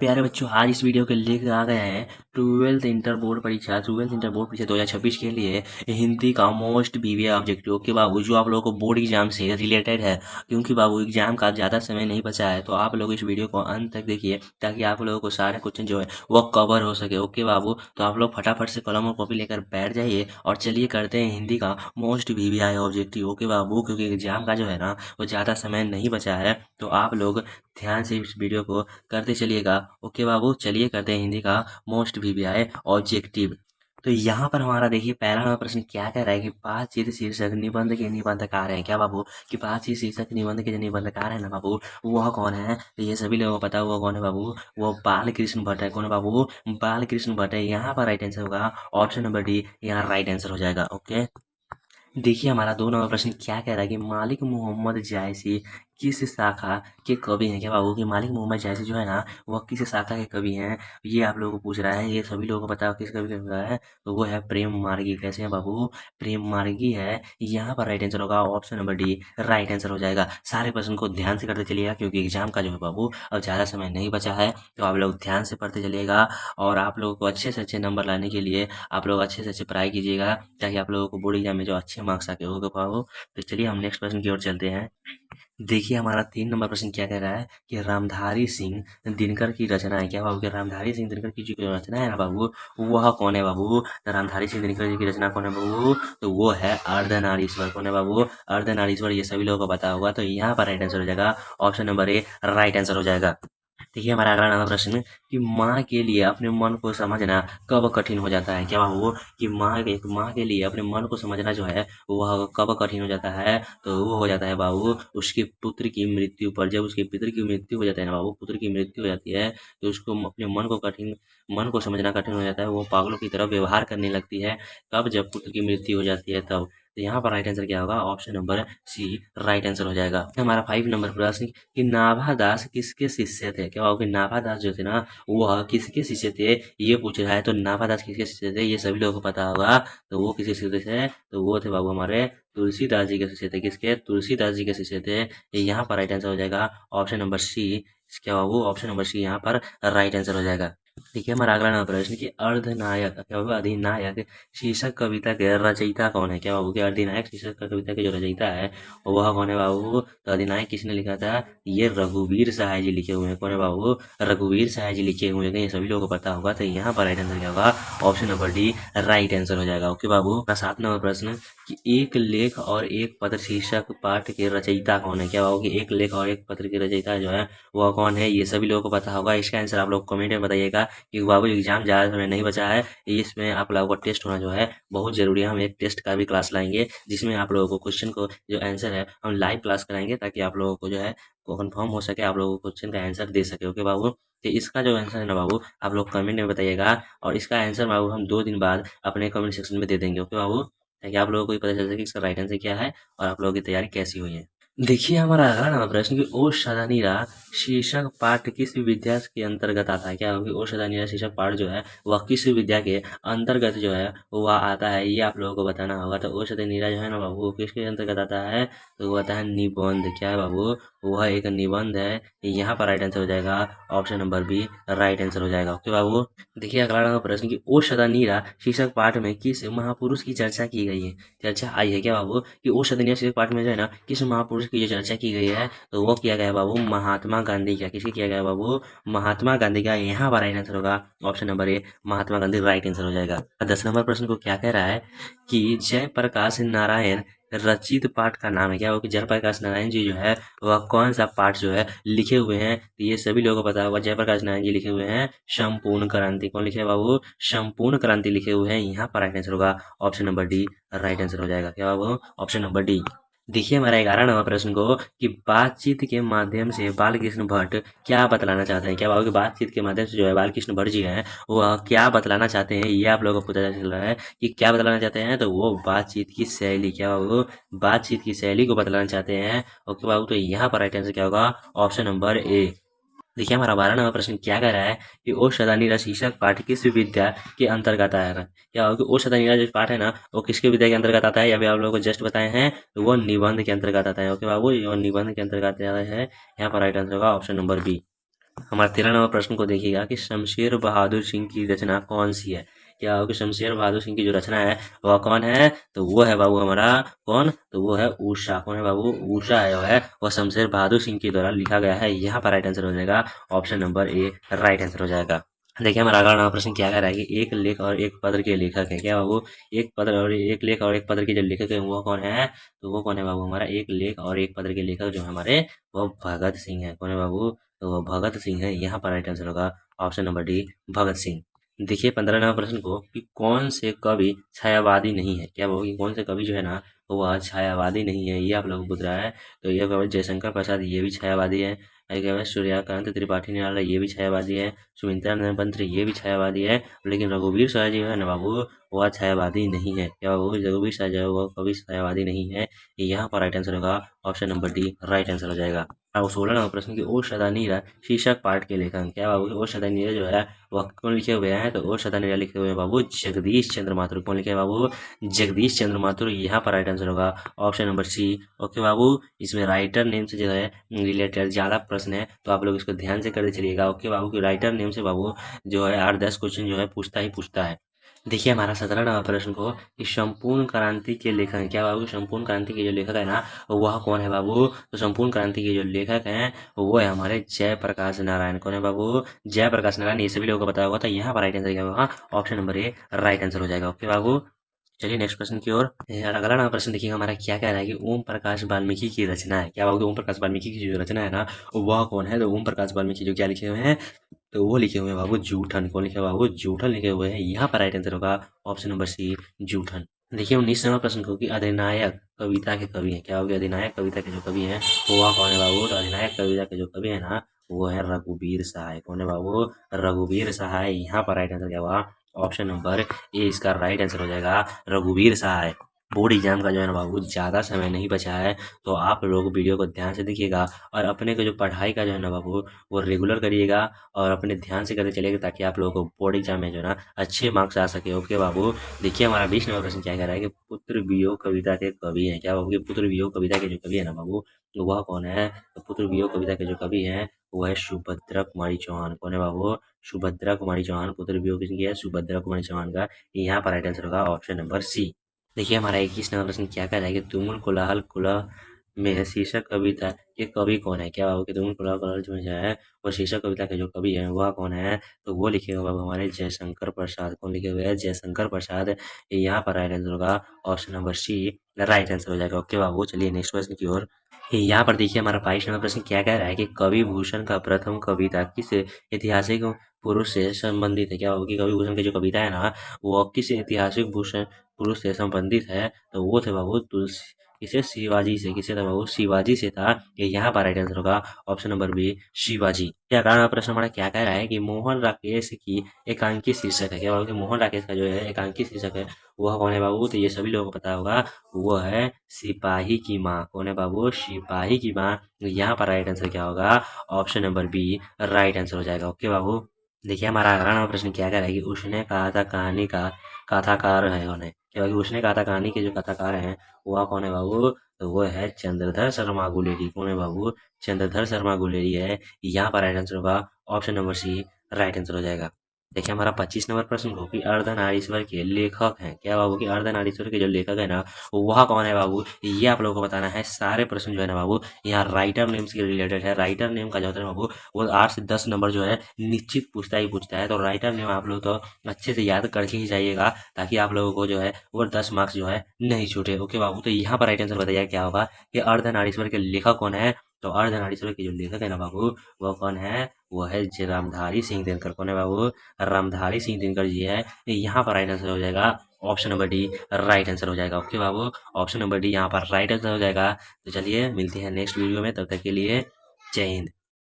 प्यारे बच्चों, आज इस वीडियो के लेकर आ गए हैं ट्वेल्थ इंटर बोर्ड परीक्षा 2026 के लिए हिंदी का मोस्ट प्रीवियस ऑब्जेक्टिव के बाबू जो आप लोगों को बोर्ड एग्जाम से रिलेटेड है। क्योंकि बाबू एग्जाम का ज़्यादा समय नहीं बचा है, तो आप लोग इस वीडियो को अंत तक देखिए ताकि आप लोगों को सारे क्वेश्चन जो है वो कवर हो सके। ओके बाबू, तो आप लोग फटाफट से कलम और कॉपी लेकर बैठ जाइए और चलिए करते हैं हिंदी का मोस्ट प्रीवियस ऑब्जेक्टिव। ओके बाबू, क्योंकि एग्जाम का जो है ना वो ज़्यादा समय नहीं बचा है, तो आप लोग ध्यान से इस वीडियो को करते चलिएगा। ओके बाबू, चलिए करते हैं हिंदी का मोस्ट वीवीआई ऑब्जेक्टिव। तो यहाँ पर हमारा देखिए पहला नंबर प्रश्न क्या कह रहा है कि बातचीत शीर्षक निबंध के निबंधकार हैं। क्या बाबू कि बातचीत शीर्षक निबंध के जो निबंधकार है ना बाबू, वह कौन है? तो ये सभी लोगों को पता है वो कौन है बाबू, वो बाल कृष्ण भट्ट है। कौन है बाबू? बाल कृष्ण भट्ट है। यहाँ पर राइट आंसर होगा ऑप्शन नंबर डी, यहाँ राइट आंसर हो जाएगा। ओके, देखिए हमारा 2 नंबर प्रश्न क्या कह रहा है कि मालिक मोहम्मद जायसी किस शाखा के कवि हैं। क्या बाबू कि मालिक मोहम्मद जायसी जो है ना वह किस शाखा के कवि हैं, ये आप लोगों को पूछ रहा है। ये सभी लोगों को पता है किस कवि का पूछ रहा है, तो वो है प्रेम मार्गी। कैसे है बाबू? प्रेम मार्गी है। यहाँ पर राइट आंसर होगा option number D, right answer हो जाएगा। सारे प्रश्न को ध्यान से करते चलिएगा क्योंकि एग्जाम का जो है बाबू अब ज़्यादा समय नहीं बचा है, तो आप लोग ध्यान से पढ़ते चलिएगा। और आप लोगों को अच्छे से अच्छे नंबर लाने के लिए आप लोग अच्छे से अच्छे पढ़ाई कीजिएगा ताकि आप लोगों को बोर्ड एग्जाम में जो अच्छे मार्क्स आके होगा पाओ। तो चलिए हम नेक्स्ट प्रश्न की ओर चलते हैं। देखिए हमारा 3 नंबर प्रश्न क्या कह रहा है कि रामधारी सिंह दिनकर की रचना है। क्या बाबू कि रामधारी सिंह दिनकर की जो रचना है ना बाबू, वह कौन है बाबू? तो रामधारी सिंह दिनकर जी की रचना कौन है बाबू? तो वो है अर्धनारीश्वर। कौन है बाबू? अर्धनारीश्वर। ये सभी लोगों को पता होगा, तो यहाँ पर राइट आंसर हो जाएगा option number A, right answer हो जाएगा। देखिए हमारा अगला नंबर प्रश्न कि माँ के लिए अपने मन को समझना कब कठिन हो जाता है। क्या बाबू कि माँ के लिए अपने मन को समझना जो है वह कब कठिन हो जाता है, तो वो हो जाता है बाबू उसके पुत्र की मृत्यु पर। जब उसके पितर की मृत्यु हो जाती है ना बाबू, पुत्र की मृत्यु हो जाती है, तो उसको अपने मन को समझना कठिन हो जाता है। वो पागलों की तरह व्यवहार करने लगती है। कब? जब पुत्र की मृत्यु हो जाती है तब। तो यहाँ पर राइट आंसर क्या होगा? Option number C, right answer हो जाएगा। हमारा 5 नंबर प्रश्न कि नाभा दास किसके शिष्य थे। क्या होगा कि नाभा दास जो थे ना वह किसके शिष्य थे, ये पूछ रहा है। तो नाभा दास किसके शिष्य थे, ये सभी लोगों को पता होगा। तो वो किसके शिष्य थे? तो वो थे बाबू हमारे तुलसीदास जी के शिष्य थे। किसके? तुलसीदास जी के शिष्य थे। यहाँ पर राइट आंसर हो जाएगा ऑप्शन नंबर सी। क्या बाबू? ऑप्शन नंबर सी यहाँ पर राइट आंसर हो जाएगा। देखिए हमारा अगला नंबर प्रश्न कि अर्धनायक क्या होगा अधिनायक शीर्षक कविता के रचयिता कौन है। क्या बाबू कि अधिनायक शीर्षक कविता के जो रचयिता है वह कौन है बाबू? तो अधिनायक किसने लिखा था? ये रघुवीर सहाय जी लिखे हुए हैं। कौन है बाबू? रघुवीर सहाय जी लिखे हुए हैं। ये सभी लोगों को पता होगा, तो यहाँ पर राइट आंसर क्या होगा? Option number D, right answer हो जाएगा। ओके बाबू, 7 नंबर प्रश्न कि एक लेख और एक पत्र शीर्षक पाठ के रचयिता कौन है। क्या बाबू कि एक लेख और एक पत्र के रचयिता जो है वह कौन है, ये सभी लोगों को पता होगा। इसका आंसर आप लोग कमेंट में बताइएगा क्योंकि बाबू एग्जाम ज़्यादा समय नहीं बचा है। इसमें आप लोगों का टेस्ट होना जो है बहुत ज़रूरी है। हम एक टेस्ट का भी क्लास लाएंगे जिसमें आप लोगों को क्वेश्चन को जो आंसर है हम लाइव क्लास कराएंगे ताकि आप लोगों को जो है वो कन्फर्म हो सके, आप लोगों को क्वेश्चन का आंसर दे सके। ओके बाबू, तो इसका जो आंसर है ना बाबू आप लोग कमेंट में बताइएगा और इसका आंसर बाबू हम 2 दिन बाद अपने कमेंट सेक्शन में दे देंगे। ओके बाबू, ताकि आप लोगों को भी पता चल सके कि इसका राइट आंसर क्या है और आप लोगों की तैयारी कैसी हुई है। देखिए हमारा अगला नंबर प्रश्न कि ओ सदनीरा शीर्षक पाठ किस विद्या के अंतर्गत आता है। क्या होगी? ओ सदनीरा शीर्षक पाठ जो है वह किस विद्या के अंतर्गत जो है वह आता है, ये आप लोगों को बताना होगा। तो ओ सदनीरा जो है ना बाबू वो किसके अंतर्गत आता है, तो वो आता है निबंध। क्या है बाबू? वह एक निबंध है। यहाँ पर राइट आंसर हो जाएगा option number B, right answer हो जाएगा। ओके बाबू, देखिए अगला नंबर प्रश्न कि ओ सदनीरा शीर्षक पाठ में किस महापुरुष की चर्चा की गई है, चर्चा आई है। क्या बाबू कि ओ सदनीरा शीर्षक पाठ में जो है ना किस महापुरुष की जो चर्चा की गई है, तो वो किया गया है बाबू महात्मा गांधी का। किसकी किया गया है बाबू? महात्मा गांधी का। यहाँ पर राइट आंसर होगा option number A, Mahatma Gandhi, right answer हो जाएगा। 10 नंबर प्रश्न को क्या कह रहा है कि जयप्रकाश नारायण रचित पाठ का नाम है। क्या हो कि जयप्रकाश नारायण जी जो है वह कौन सा पाठ जो है लिखे हुए हैं, तो ये सभी लोगों को पता होगा। जयप्रकाश नारायण जी लिखे हुए हैं संपूर्ण क्रांति। कौन लिखे हैं बाबू? संपूर्ण क्रांति लिखे हुए हैं। यहाँ पर राइट आंसर होगा option number D, right answer हो जाएगा। क्या बाबू? Option number D. देखिए हमारा 11 नंबर प्रश्न को कि बातचीत के माध्यम से बालकृष्ण भट्ट क्या बतलाना चाहते हैं। क्या बाबू कि बातचीत के माध्यम से जो है बालकृष्ण भट्ट जी हैं वह क्या बतलाना चाहते हैं, ये आप लोगों को पता चल रहा है कि क्या बतलाना चाहते हैं, तो वो बातचीत की शैली। क्या बाबू? बातचीत की शैली को बतलाना चाहते हैं। ओके बाबू, तो यहाँ पर राइट आंसर क्या होगा? Option number A. देखिए हमारा 12 नंबर प्रश्न क्या कह रहा है कि ओ सदानीरा शीर्षक पाठ किस विद्या के अंतर्गत आएगा। क्या होगा? ओ सदानीरा जो पाठ है ना वो किसके विद्या के अंतर्गत आता है, या भी आप लोगों को जस्ट बताए हैं, तो वो निबंध के अंतर्गत आता है। ओके बाबू, ये निबंध के अंतर्गत आता है। यहाँ पर राइट आंसर होगा ऑप्शन नंबर बी। हमारे 13 नंबर प्रश्न को देखिएगा कि शमशेर बहादुर सिंह की रचना कौन सी है। क्या होगी शमशेर बहादुर सिंह की जो रचना है वह कौन है, तो वो है बाबू हमारा कौन, तो वो है उषा। कौन है बाबू, उषा है, जो है वह शमशेर बहादुर सिंह के द्वारा लिखा गया है। यहाँ पर राइट आंसर हो जाएगा option number A right answer हो जाएगा। देखिए हमारा अगला नवा प्रश्न क्या कह रहा है कि एक लेख और एक पत्र के लेखक है। क्या बाबू, एक पत्र और एक लेख और एक पत्र के जो लेखक है वो कौन है, तो वो कौन है बाबू हमारा एक लेख और एक पत्र के लेखक जो है हमारे वो भगत सिंह है। कौन है बाबू, तो वो भगत सिंह है। यहाँ पर राइट आंसर होगा option number D Bhagat Singh. देखिए 15 नंबर प्रश्न को कि कौन से कवि छायावादी नहीं है। क्या बाबू कि कौन से कवि जो है ना वह छायावादी नहीं है, ये आप लोगों को पूछ रहा है। तो ये कवि जयशंकर प्रसाद, ये भी छायावादी है। क्या है सूर्यकांत त्रिपाठी निराला, ये भी छायावादी है। सुमित्रा नंदन पंत, ये भी छायावादी है। लेकिन रघुवीर शाह जी है ना बाबू, वह छायावादी नहीं है। क्या बाबू, रघुवीर शाह जो है वह कभी छायावादी नहीं है। यहाँ पर राइट आंसर होगा option number D right answer हो जाएगा। अब 16 नंबर प्रश्न की ओ सदा नीरा शीर्षक पाठ के लेखक हैं। क्या बाबू, ओ सदा नीरा जो है वह कौन लिखे हुए हैं, तो ओ सदा नीरा लिखे हुए हैं बाबू जगदीश चंद्र माथुर। कौन लिखे हैं बाबू, जगदीश चंद्र माथुर। यहाँ पर राइट आंसर होगा ऑप्शन नंबर सी। ओके बाबू, इसमें राइटर नेम से जो है रिलेटेड ज़्यादा प्रश्न है, तो आप लोग इसको ध्यान से करते चलिएगा। ओके बाबू, की राइटर नेम से बाबू जो है 8-10 क्वेश्चन जो है पूछता ही पूछता है। देखिए हमारा 17 नंबर प्रश्न को कि संपूर्ण क्रांति के लेखक हैं। क्या बाबू, संपूर्ण क्रांति के जो लेखक है ना वह कौन है बाबू, तो संपूर्ण क्रांति के जो लेखक हैं वो है हमारे जयप्रकाश नारायण। कौन है बाबू, जयप्रकाश नारायण। ये सभी लोगों को पता होगा। तो यहाँ पर राइट आंसर क्या होगा, option number A right answer हो जाएगा। ओके बाबू, चलिए नेक्स्ट प्रश्न की ओर। अगला नंबर प्रश्न देखिए हमारा क्या कह रहा है कि ओम प्रकाश वाल्मीकि की रचना है। क्या बाबू, ओम प्रकाश वाल्मीकि की जो रचना है ना वह कौन है, तो ओम प्रकाश वाल्मीकि जो क्या लिखे हुए हैं, तो वो लिखे हुए हैं बाबू जूठन। कौन लिखे हुए हैं बाबू, जूठन लिखे हुए हैं। यहाँ पर राइट आंसर होगा ऑप्शन नंबर सी जूठन। देखिए 19 नंबर प्रश्न को कि अधिनायक कविता के कवि हैं। क्या होगी, अधिनायक कविता के जो कवि हैं वो वह कौन है बाबू, तो अधिनायक कविता के जो कवि है ना वो है रघुवीर सहाय। कौन है बाबू, रघुवीर सहाय। यहाँ पर राइट आंसर क्या हुआ, ऑप्शन नंबर ए इसका राइट आंसर हो जाएगा रघुवीर सहाय। बोर्ड एग्जाम का जो है ना बाबू ज़्यादा समय नहीं बचा है, तो आप लोग वीडियो को ध्यान से देखिएगा और अपने को जो पढ़ाई का जो है ना बाबू वो रेगुलर करिएगा और अपने ध्यान से करते चलिएगा, ताकि आप लोगों को बोर्ड एग्जाम में जो है ना अच्छे मार्क्स आ सके। ओके बाबू, देखिए हमारा 20 नंबर प्रश्न क्या कह रहा है कि पुत्र वियोग कविता के कवि हैं। क्या बाबू, पुत्र वियोग कविता के जो कवि है ना बाबू तो वह कौन है, तो पुत्र वियोग कविता के जो कवि हैं वो है सुभद्रा कुमारी चौहान। कौन है बाबू, सुभद्रा कुमारी चौहान। पुत्र वियोग किसकी है, सुभद्रा कुमारी चौहान का। यहाँ पर राइट आंसर होगा ऑप्शन नंबर सी। देखिए हमारा 21 नंबर प्रश्न क्या कह रहा है कि तुमुल कोलाहल कुला में शीर्षक कविता के कवि कौन है। क्या बाबू कि तुमुल कोलाहल में जो है वो शीर्षक कविता के जो कवि है वह कौन है, तो वो लिखे हुए बाबू हमारे जयशंकर प्रसाद। कौन लिखे हुए हैं, जयशंकर प्रसाद। यहाँ पर राइट आंसर होगा option number C right answer हो जाएगा। ओके बाबू, चलिए नेक्स्ट प्रश्न की ओर। यहाँ पर देखिए हमारा 22 नंबर प्रश्न क्या कह रहा है कि कवि भूषण का प्रथम कविता किस ऐतिहासिक पुरुष से संबंधित है। क्या होगी, कवि भूषण की जो कविता है ना वो किस ऐतिहासिक भूषण पुरुष से संबंधित है, तो वो थे बाबू तुलसी, किसे, शिवाजी से। किसे था बाबू, शिवाजी से था। ये यहाँ पर राइट आंसर होगा ऑप्शन नंबर बी शिवाजी। क्या कारण प्रश्न हमारा क्या कह रहा है कि मोहन राकेश की एकांकी शीर्षक है। क्या बाबू कि मोहन राकेश का जो है एकांकी शीर्षक है वह कौन है बाबू, तो ये सभी लोगों को पता होगा, वो है सिपाही की माँ। कौन है बाबू, सिपाही की माँ। यहाँ पर राइट आंसर क्या होगा, option number B right answer हो जाएगा। ओके बाबू, देखिए हमारा अगला नंबर प्रश्न क्या कह रहा है कि उसने कहा था कहानी का कथाकार है कौन है। क्या कि उसने कहा था कहानी के जो कथाकार हैं वह कौन है बाबू, तो वो है चंद्रधर शर्मा गुलेरी। कौन है बाबू, चंद्रधर शर्मा गुलेरी है। यहाँ पर राइट आंसर होगा option number C right answer हो जाएगा। देखिए हमारा 25 नंबर प्रश्न को कि अर्धनारीश्वर के लेखक हैं। क्या बाबू कि अर्धनारीश्वर के जो लेखक है ना वह कौन है बाबू, ये आप लोगों को बताना है। सारे प्रश्न जो है ना बाबू यहाँ राइटर नेम से रिलेटेड है। राइटर नेम का जो होता है बाबू वो 8 से 10 नंबर जो है निश्चित पूछता ही पूछता है। तो राइटर नेम आप लोग तो अच्छे से याद करके ही जाइएगा, ताकि आप लोगों को जो है वो 10 मार्क्स जो है नहीं छूटे। ओके बाबू, तो यहाँ पर राइट आंसर बताइए क्या होगा कि अर्धनारीश्वर के लेखक कौन है, तो अर्धनारीश्वर के जो लेखक है ना बाबू वो कौन है, वो है रामधारी सिंह दिनकर। कौन है बाबू, रामधारी सिंह दिनकर जी है। यहाँ पर राइट आंसर हो जाएगा option number D right answer हो जाएगा। ओके बाबू, ऑप्शन नंबर डी यहाँ पर राइट आंसर हो जाएगा। तो चलिए मिलते हैं नेक्स्ट वीडियो में, तब तक के लिए जय हिंद।